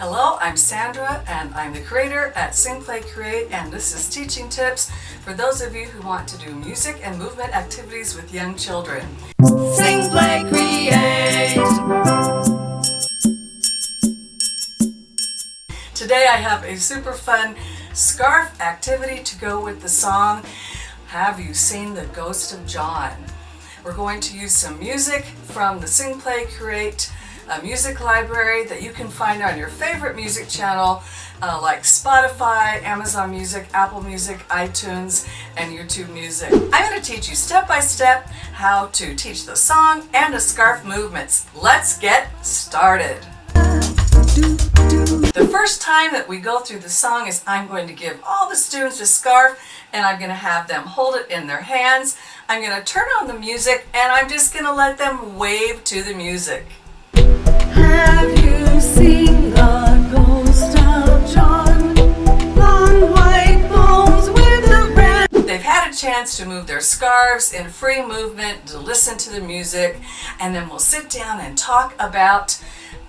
Hello, I'm Sandra and I'm the creator at Sing Play Create, and this is Teaching Tips for those of you who want to do music and movement activities with young children. Sing Play Create! Today I have a super fun scarf activity to go with the song, Have You Seen the Ghost of John? We're going to use some music from the Sing Play Create music library that you can find on your favorite music channel like Spotify, Amazon Music, Apple Music, iTunes, and YouTube Music. I'm going to teach you step by step how to teach the song and the scarf movements. Let's get started. The first time that we go through the song is I'm going to give all the students a scarf and I'm going to have them hold it in their hands. I'm going to turn on the music and I'm just going to let them wave to the music. Have you seen the ghost of John? Long white bones with a red. They've had a chance to move their scarves in free movement, to listen to the music, and then we'll sit down and talk about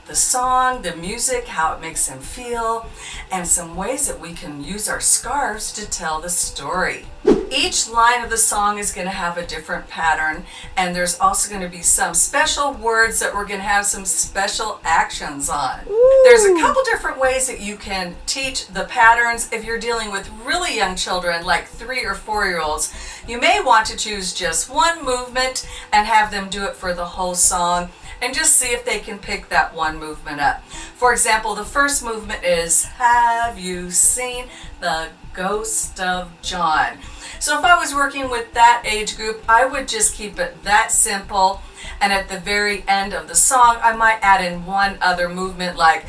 the song, the music, how it makes them feel, and some ways that we can use our scarves to tell the story. Each line of the song is going to have a different pattern, and there's also going to be some special words that we're going to have some special actions on. There's a couple different ways that you can teach the patterns. If you're dealing with really young children, like 3 or 4-year-olds, you may want to choose just one movement and have them do it for the whole song, and just see if they can pick that one movement up. For example, the first movement is, Have you seen the ghost of John? So if I was working with that age group, I would just keep it that simple, and at the very end of the song, I might add in one other movement like,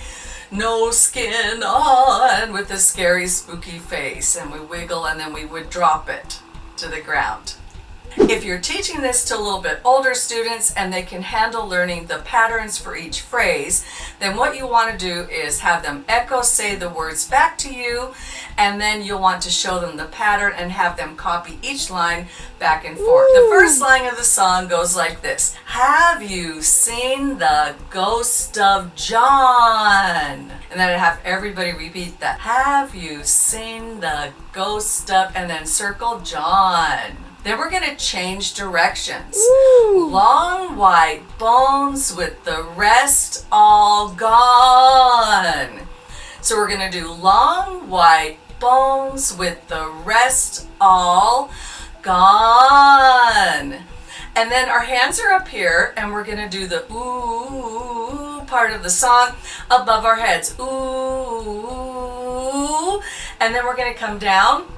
No skin on, with a scary, spooky face, and we wiggle and then we would drop it to the ground. If you're teaching this to a little bit older students and they can handle learning the patterns for each phrase, then what you want to do is have them echo say the words back to you, and then you'll want to show them the pattern and have them copy each line back and forth. The first line of the song goes like this. Have you seen the ghost of John? And then I have everybody repeat that. Have you seen the ghost of, and then circle John. Then we're going to change directions. Long white bones with the rest all gone. So we're going to do long white bones with the rest all gone. And then our hands are up here and we're going to do the ooh part of the song above our heads. Ooh. And then we're going to come down.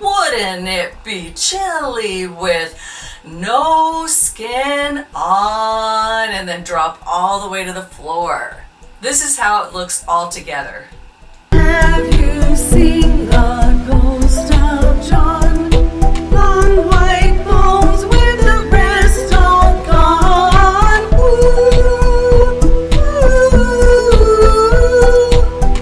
Wouldn't it be chilly with no skin on? And then drop all the way to the floor. This is how it looks all together. Have you seen the ghost of John? Long white bones with the rest all gone. Ooh, ooh.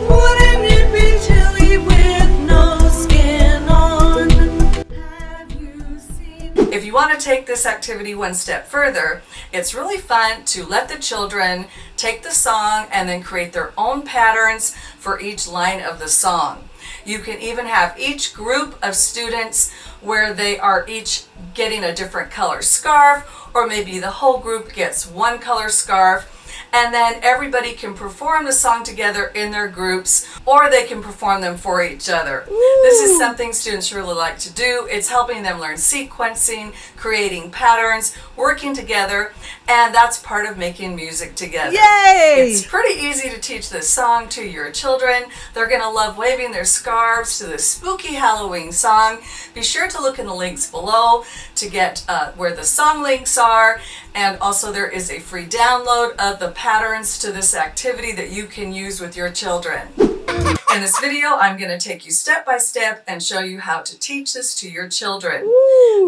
Wouldn't it be chilly with no skin on? Have you seen? If you want to take this activity one step further, it's really fun to let the children take the song and then create their own patterns for each line of the song. You can even have each group of students where they are each getting a different color scarf, or maybe the whole group gets one color scarf, and then everybody can perform the song together in their groups, or they can perform them for each other. This is something students really like to do. It's helping them learn sequencing, creating patterns, working together, and that's part of making music together. Yay! It's pretty easy to teach this song to your children. They're going to love waving their scarves to this spooky Halloween song. Be sure to look in the links below to get where the song links are, and also there is a free download of the patterns to this activity that you can use with your children. In this video, I'm going to take you step by step and show you how to teach this to your children.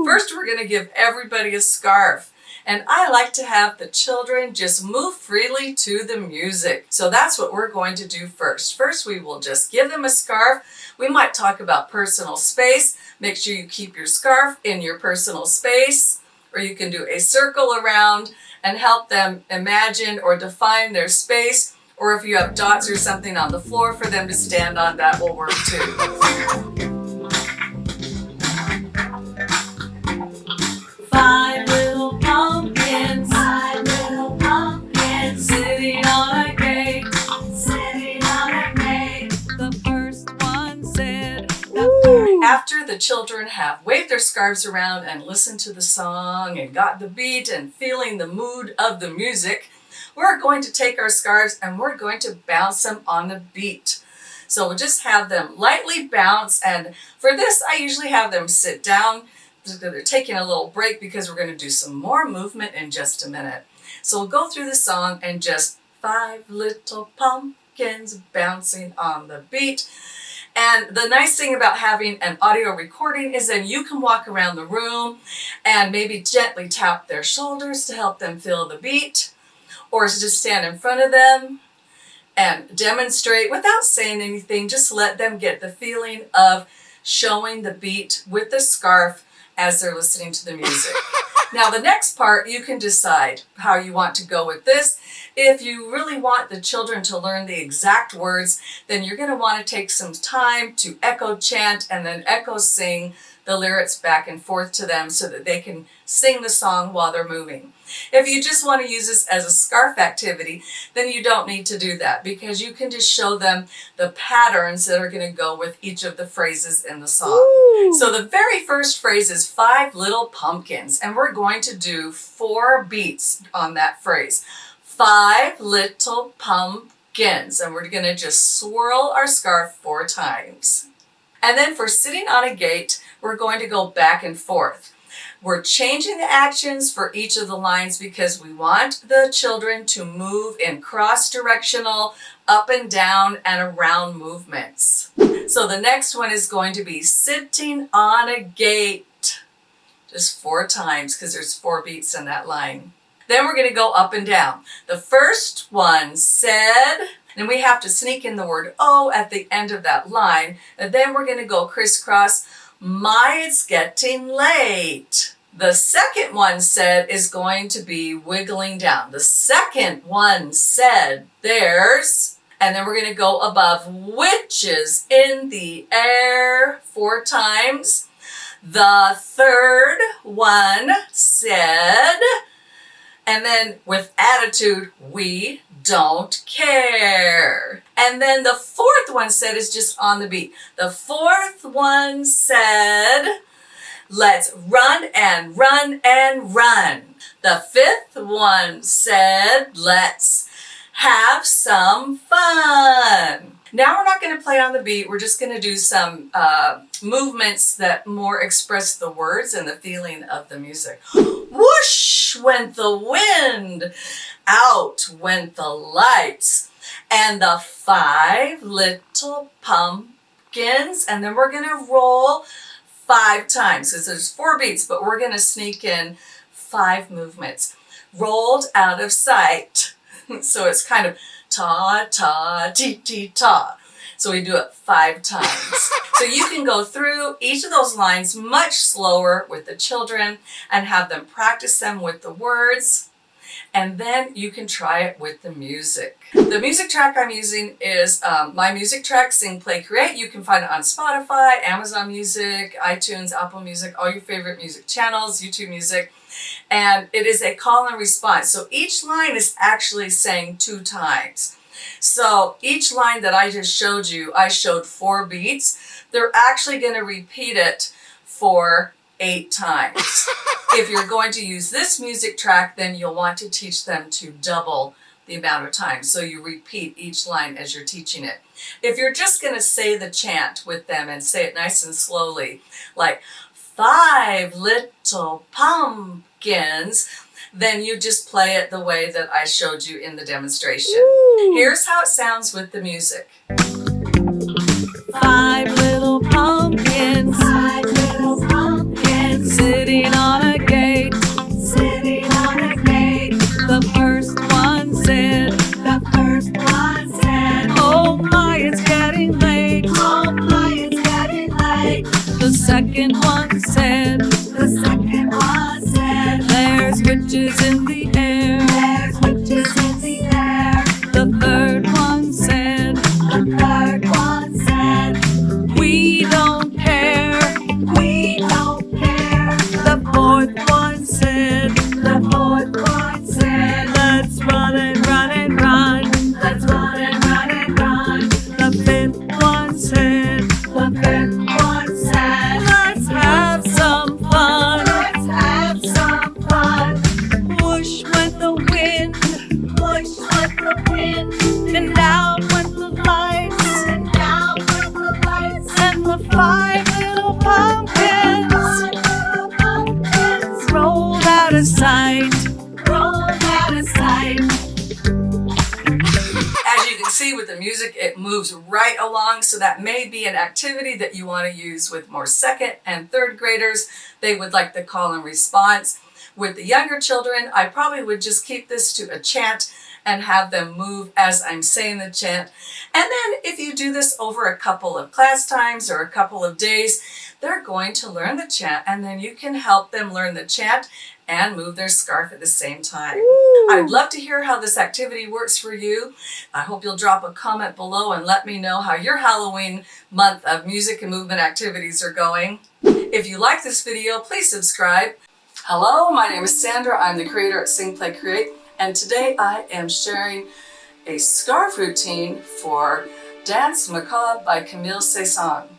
First, we're going to give everybody a scarf. And I like to have the children just move freely to the music. So that's what we're going to do first. First, we will just give them a scarf. We might talk about personal space. Make sure you keep your scarf in your personal space, or you can do a circle around and help them imagine or define their space, Or if you have dots or something on the floor for them to stand on, that will work too. 5 little pumpkins, 5 little pumpkins, sitting on a gate, sitting on a gate. The first one said, After the children have waved their scarves around and listened to the song and got the beat and feeling the mood of the music, we're going to take our scarves and we're going to bounce them on the beat. So we'll just have them lightly bounce, and for this I usually have them sit down. They're taking a little break because we're going to do some more movement in just a minute. So we'll go through the song and just 5 little pumpkins bouncing on the beat. And the nice thing about having an audio recording is then you can walk around the room and maybe gently tap their shoulders to help them feel the beat, or just stand in front of them and demonstrate without saying anything. Just let them get the feeling of showing the beat with the scarf as they're listening to the music. Now the next part, you can decide how you want to go with this. If you really want the children to learn the exact words, then you're going to want to take some time to echo chant and then echo sing the lyrics back and forth to them so that they can sing the song while they're moving. If you just want to use this as a scarf activity, then you don't need to do that, because you can just show them the patterns that are going to go with each of the phrases in the song. Ooh. So the very first phrase is 5 little pumpkins, and we're going to do 4 beats on that phrase. 5 little pumpkins, and we're going to just swirl our scarf 4 times. And then for sitting on a gate, we're going to go back and forth. We're changing the actions for each of the lines because we want the children to move in cross-directional, up and down and around movements. So the next one is going to be sitting on a gate. Just 4 times because there's 4 beats in that line. Then we're going to go up and down. The first one said, and we have to sneak in the word "oh" at the end of that line. And then we're going to go crisscross. My, it's getting late. The second one said is going to be wiggling down. The second one said there's, and then we're going to go above, witches in the air 4 times. The third one said, and then with attitude, we don't care. And then the fourth one said is just on the beat. The fourth one said, let's run and run and run. The fifth one said, let's have some fun. Now we're not going to play on the beat. We're just going to do some movements that more express the words and the feeling of the music. Whoosh went the wind, out went the lights, and the 5 little pumpkins. And then we're going to roll 5 times because there's 4 beats, but we're going to sneak in 5 movements. Rolled out of sight. So it's kind of ta, ta, ti, ti, ta. So we do it 5 times. So you can go through each of those lines much slower with the children and have them practice them with the words. And then you can try it with the music. The music track I'm using is my music track, Sing, Play, Create. You can find it on Spotify, Amazon Music, iTunes, Apple Music, all your favorite music channels, YouTube Music. And it is a call and response. So each line is actually sang 2 times. So each line that I just showed you, I showed 4 beats. They're actually going to repeat it for 8 times. If you're going to use this music track, then you'll want to teach them to double the amount of time. So you repeat each line as you're teaching it. If you're just going to say the chant with them and say it nice and slowly, like 5 little pumpkins, then you just play it the way that I showed you in the demonstration. Ooh. Here's how it sounds with the music. 5 little pumpkins, 5 little pumpkins, sitting on a gate, sitting on a gate. The first one said, oh my, it's getting late, oh my, it's getting late. The second one said, there's witches in the air, there's witches in the air. The third 5 little pumpkins rolled out of sight. Rolled out of sight. As you can see with the music, it moves right along, so that may be an activity that you want to use with more second and third graders. They would like the call and response. With the younger children, I probably would just keep this to a chant and have them move as I'm saying the chant. And then if you do this over a couple of class times or a couple of days, they're going to learn the chant, and then you can help them learn the chant and move their scarf at the same time. Ooh. I'd love to hear how this activity works for you. I hope you'll drop a comment below and let me know how your Halloween month of music and movement activities are going. If you like this video, please subscribe. Hello, my name is Sandra. I'm the creator at Sing Play Create, and today I am sharing a scarf routine for Danse Macabre by Camille Saison.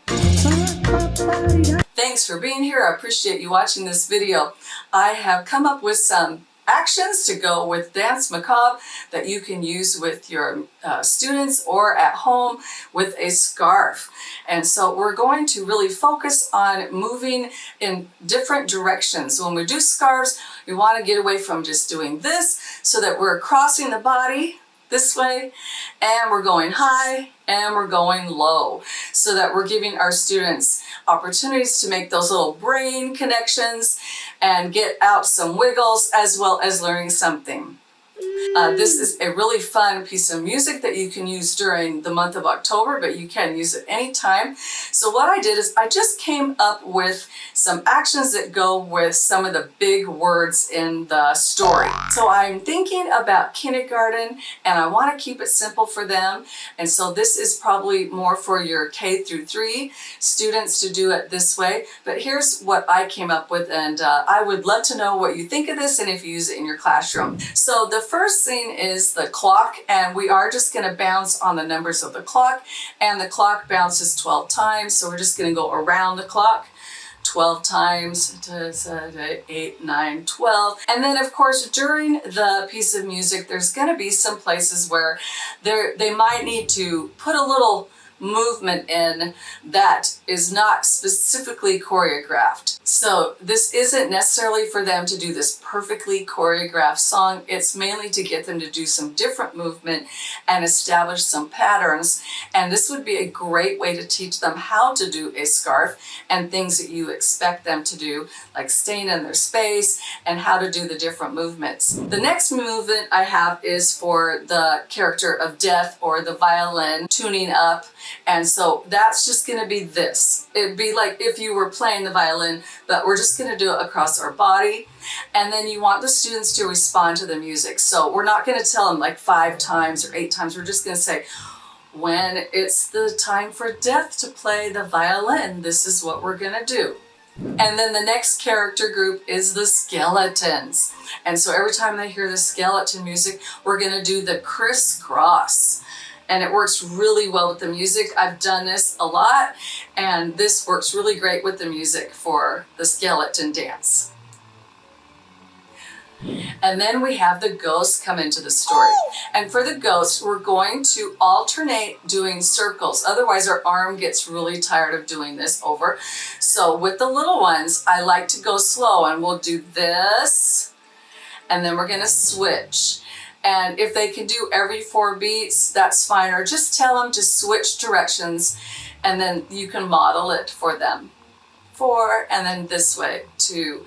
Thanks for being here. I appreciate you watching this video. I have come up with some actions to go with Danse Macabre that you can use with your students or at home with a scarf. And so we're going to really focus on moving in different directions. When we do scarves, we want to get away from just doing this so that we're crossing the body this way, and we're going high and we're going low, so that we're giving our students opportunities to make those little brain connections and get out some wiggles as well as learning something. This is a really fun piece of music that you can use during the month of October, but you can use it anytime. So what I did is I just came up with some actions that go with some of the big words in the story. So I'm thinking about kindergarten, and I want to keep it simple for them. And so this is probably more for your K through 3 students to do it this way. But here's what I came up with, and I would love to know what you think of this and if you use it in your classroom. So the first thing is the clock, and we are just going to bounce on the numbers of the clock, and the clock bounces 12 times, so we're just going to go around the clock 12 times, 8, 9, 12. And then of course during the piece of music there's going to be some places where they might need to put a little movement in that is not specifically choreographed. So this isn't necessarily for them to do this perfectly choreographed song. It's mainly to get them to do some different movement and establish some patterns. And this would be a great way to teach them how to do a scarf and things that you expect them to do, like staying in their space and how to do the different movements. The next movement I have is for the character of Death, or the violin tuning up. And so that's just going to be this. It'd be like if you were playing the violin, but we're just going to do it across our body. And then you want the students to respond to the music. So we're not going to tell them like 5 times or 8 times. We're just going to say, when it's the time for Death to play the violin, this is what we're going to do. And then the next character group is the skeletons. And so every time they hear the skeleton music, we're going to do the crisscross. And it works really well with the music. I've done this a lot, and this works really great with the music for the skeleton dance. And then we have the ghosts come into the story. And for the ghosts, we're going to alternate doing circles. Otherwise, our arm gets really tired of doing this over. So with the little ones, I like to go slow, and we'll do this, and then we're going to switch. And if they can do every 4 beats, that's fine. Or just tell them to switch directions, and then you can model it for them. 4, and then this way, 2,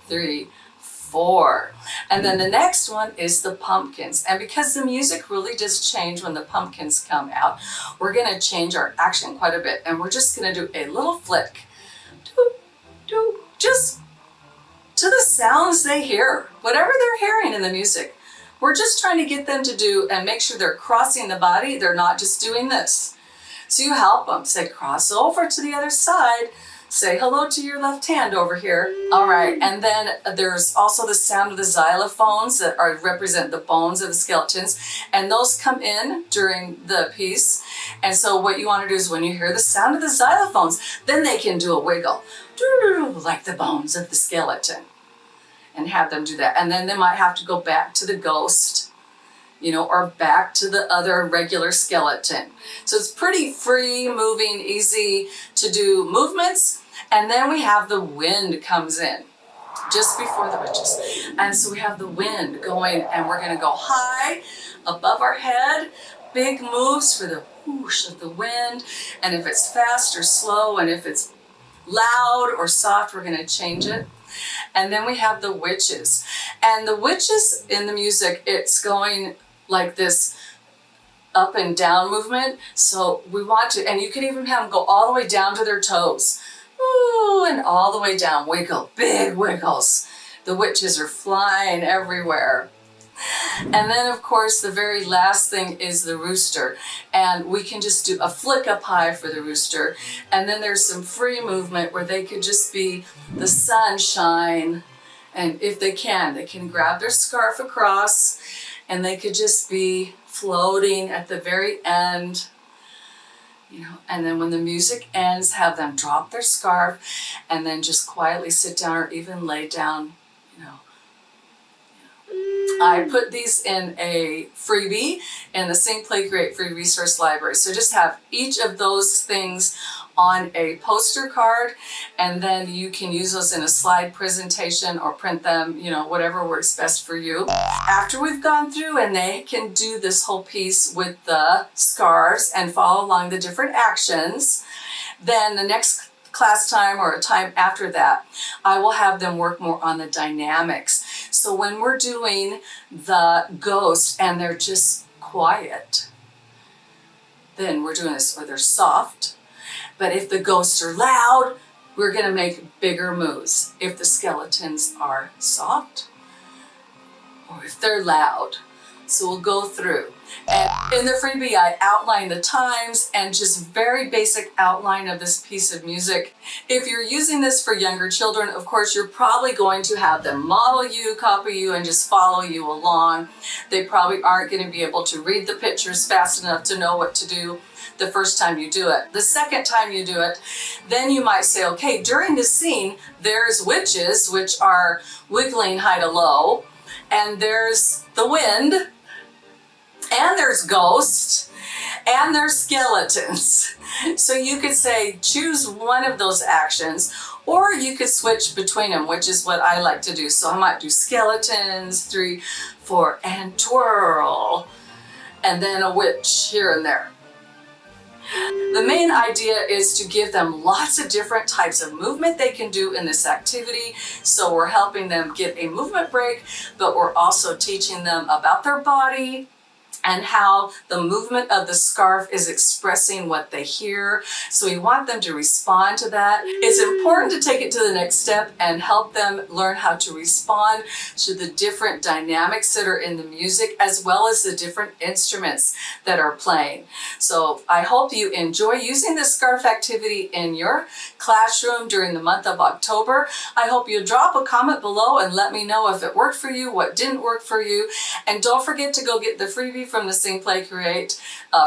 3, 4. And then the next one is the pumpkins. And because the music really does change when the pumpkins come out, we're going to change our action quite a bit. And we're just going to do a little flick. Just to the sounds they hear, whatever they're hearing in the music. We're just trying to get them to do and make sure they're crossing the body. They're not just doing this. So you help them. Say, cross over to the other side. Say hello to your left hand over here. All right, and then there's also the sound of the xylophones that represent the bones of the skeletons, and those come in during the piece. And so what you want to do is when you hear the sound of the xylophones, then they can do a wiggle, like the bones of the skeleton, and have them do that. And then they might have to go back to the ghost or back to the other regular skeleton. So it's pretty free moving, easy to do movements. And then we have the wind comes in just before the witches. And so we have the wind going, and we're going to go high above our head, big moves for the whoosh of the wind. And if it's fast or slow, and if it's loud or soft, we're going to change it. And then we have the witches. And the witches in the music, it's going like this up and down movement. So we want to, and you can even have them go all the way down to their toes. Ooh, and all the way down, wiggle, big wiggles. The witches are flying everywhere. And then, of course, the very last thing is the rooster. And we can just do a flick up high for the rooster. And then there's some free movement where they could just be the sunshine. And if they can grab their scarf across, and they could just be floating at the very end. And then when the music ends, have them drop their scarf and then just quietly sit down or even lay down, I put these in a freebie in the Sing, Play, Create free resource library. So just have each of those things on a poster card, and then you can use those in a slide presentation or print them, whatever works best for you. After we've gone through and they can do this whole piece with the scarves and follow along the different actions, then the next class time or a time after that, I will have them work more on the dynamics. So when we're doing the ghost and they're just quiet, then we're doing this, or they're soft. But if the ghosts are loud, we're going to make bigger moves. If the skeletons are soft, or if they're loud. So we'll go through. And in the freebie, I outline the times and just very basic outline of this piece of music. If you're using this for younger children, of course, you're probably going to have them model you, copy you, and just follow you along. They probably aren't going to be able to read the pictures fast enough to know what to do the first time you do it. The second time you do it, then you might say, okay, during this scene, there's witches, which are wiggling high to low, and there's the wind, and there's ghosts, and there's skeletons. So you could say, choose one of those actions, or you could switch between them, which is what I like to do. So I might do skeletons, 3, 4, and twirl, and then a witch here and there. The main idea is to give them lots of different types of movement they can do in this activity. So we're helping them get a movement break, but we're also teaching them about their body, and how the movement of the scarf is expressing what they hear. So we want them to respond to that. It's important to take it to the next step and help them learn how to respond to the different dynamics that are in the music, as well as the different instruments that are playing. So I hope you enjoy using this scarf activity in your classroom during the month of October. I hope you drop a comment below and let me know if it worked for you, what didn't work for you. And don't forget to go get the freebie from the Sing, Play, Create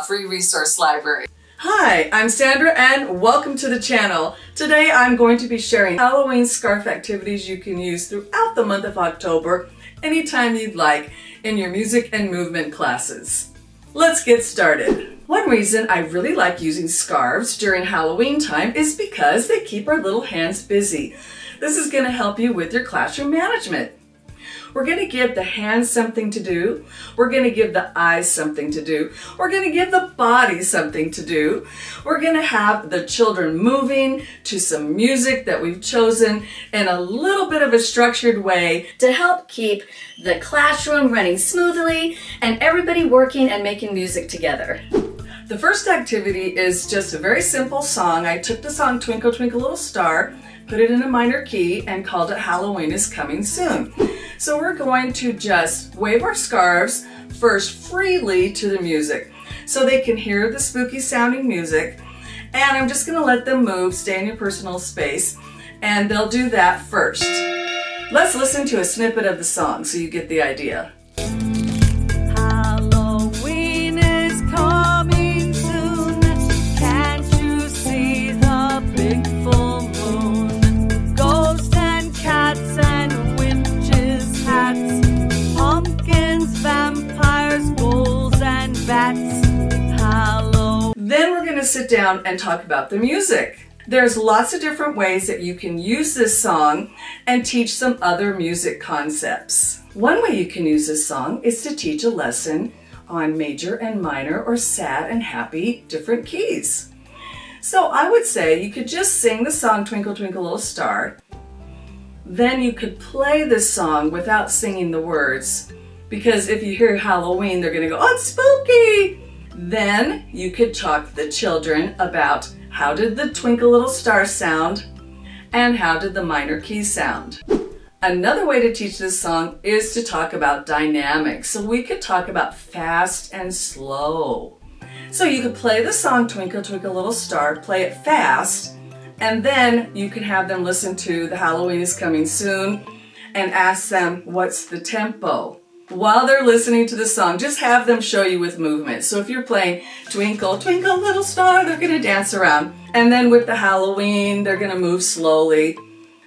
free resource library. Hi, I'm Sandra and welcome to the channel. Today I'm going to be sharing Halloween scarf activities you can use throughout the month of October, anytime you'd like, in your music and movement classes. Let's get started. One reason I really like using scarves during Halloween time is because they keep our little hands busy. This is going to help you with your classroom management. We're going to give the hands something to do. We're going to give the eyes something to do. We're going to give the body something to do. We're going to have the children moving to some music that we've chosen in a little bit of a structured way to help keep the classroom running smoothly and everybody working and making music together. The first activity is just a very simple song. I took the song Twinkle Twinkle Little Star, put it in a minor key, and called it Halloween is Coming Soon. So we're going to just wave our scarves first freely to the music so they can hear the spooky sounding music. And I'm just going to let them move, stay in your personal space, and they'll do that first. Let's listen to a snippet of the song so you get the idea. Halloween is coming soon. Can't you see the big full moon? Ghosts and cats and witches' hats, pumpkins, vampires, wolves. going to sit down and talk about the music. There's lots of different ways that you can use this song and teach some other music concepts. One way you can use this song is to teach a lesson on major and minor or sad and happy different keys. So I would say you could just sing the song Twinkle Twinkle Little Star. Then you could play this song without singing the words, because if you hear Halloween, they're going to go, oh, it's spooky. Then you could talk to the children about how did the Twinkle Little Star sound and how did the minor keys sound. Another way to teach this song is to talk about dynamics. So we could talk about fast and slow. So you could play the song Twinkle Twinkle Little Star, play it fast, and then you can have them listen to the Halloween is Coming Soon and ask them what's the tempo. While they're listening to the song, just have them show you with movement. So if you're playing Twinkle, Twinkle, Little Star, they're going to dance around. And then with the Halloween, they're going to move slowly.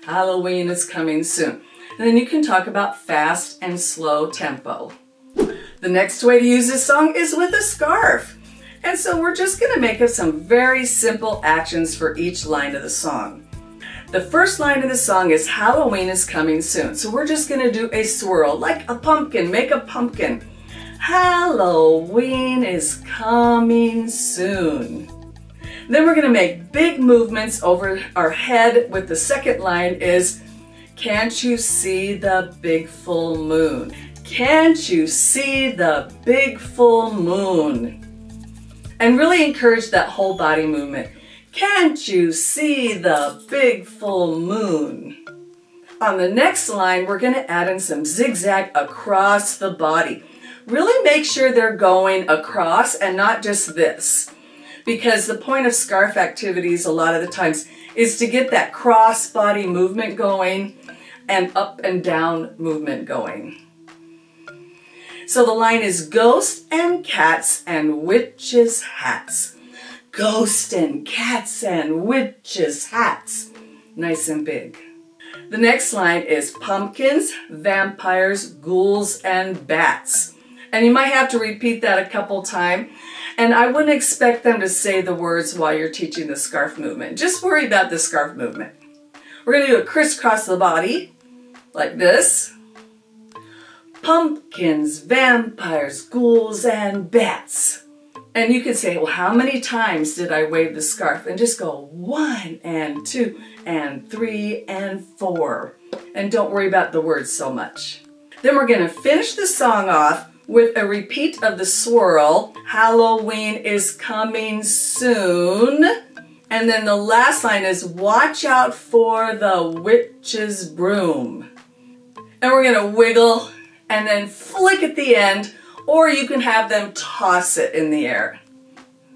Halloween is coming soon. And then you can talk about fast and slow tempo. The next way to use this song is with a scarf. And so we're just going to make up some very simple actions for each line of the song. The first line of the song is Halloween is coming soon. So we're just going to do a swirl like a pumpkin. Make a pumpkin. Halloween is coming soon. Then we're going to make big movements over our head with the second line is can't you see the big full moon? Can't you see the big full moon? And really encourage that whole body movement. Can't you see the big full moon? On the next line, we're going to add in some zigzag across the body. Really make sure they're going across and not just this. Because the point of scarf activities a lot of the times is to get that cross body movement going and up and down movement going. So the line is ghosts and cats and witches' hats. Ghosts and cats and witches' hats. Nice and big. The next line is pumpkins, vampires, ghouls, and bats. And you might have to repeat that a couple times. And I wouldn't expect them to say the words while you're teaching the scarf movement. Just worry about the scarf movement. We're going to do a crisscross the body, like this. Pumpkins, vampires, ghouls, and bats. And you can say, well, how many times did I wave the scarf? And just go 1 and 2 and 3 and 4. And don't worry about the words so much. Then we're going to finish the song off with a repeat of the swirl. Halloween is coming soon. And then the last line is watch out for the witch's broom. And we're going to wiggle and then flick at the end, or you can have them toss it in the air.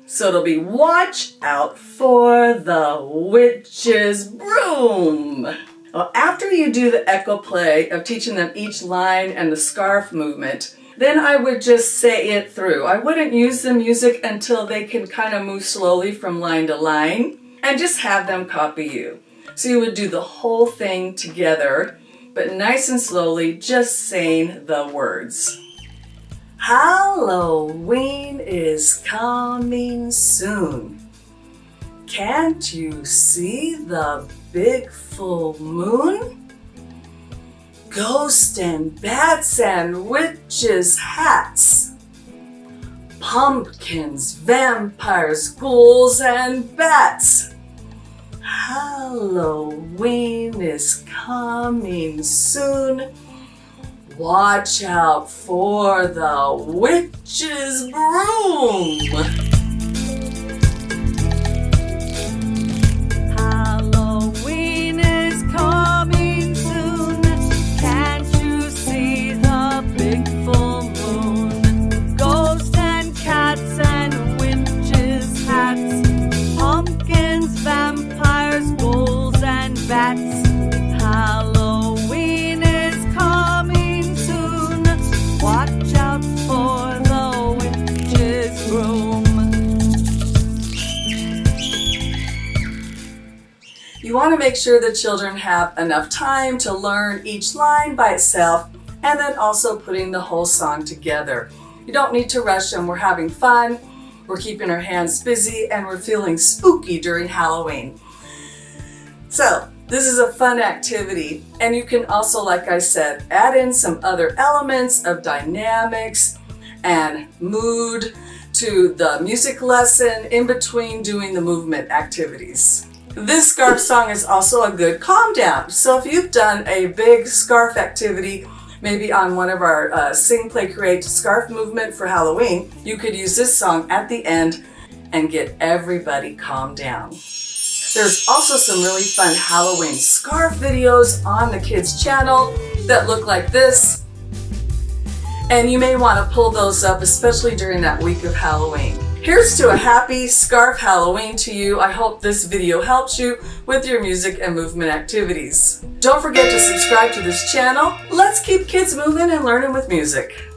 So it'll be watch out for the witch's broom. Well, after you do the echo play of teaching them each line and the scarf movement, then I would just say it through. I wouldn't use the music until they can kind of move slowly from line to line and just have them copy you. So you would do the whole thing together, but nice and slowly, just saying the words. Halloween is coming soon. Can't you see the big full moon? Ghosts and bats and witches' hats. Pumpkins, vampires, ghouls, and bats. Halloween is coming soon. Watch out for the witch's broom. Halloween is coming soon. Can't you see the big full moon? Ghosts and cats and witches' hats. Pumpkins, vampires, ghouls, and bats. Halloween is coming soon. Watch out for the witch's broom. You want to make sure the children have enough time to learn each line by itself and then also putting the whole song together. You don't need to rush them. We're having fun. we're keeping our hands busy, and we're feeling spooky during Halloween. So this is a fun activity, and you can also, like I said, add in some other elements of dynamics and mood to the music lesson in between doing the movement activities. This scarf song is also a good calm down. So if you've done a big scarf activity, maybe on one of our Sing, Play, Create scarf movement for Halloween, you could use this song at the end and get everybody calmed down. There's also some really fun Halloween scarf videos on the kids' channel that look like this. And you may want to pull those up, especially during that week of Halloween. Here's to a happy scarf Halloween to you. I hope this video helps you with your music and movement activities. Don't forget to subscribe to this channel. Let's keep kids moving and learning with music.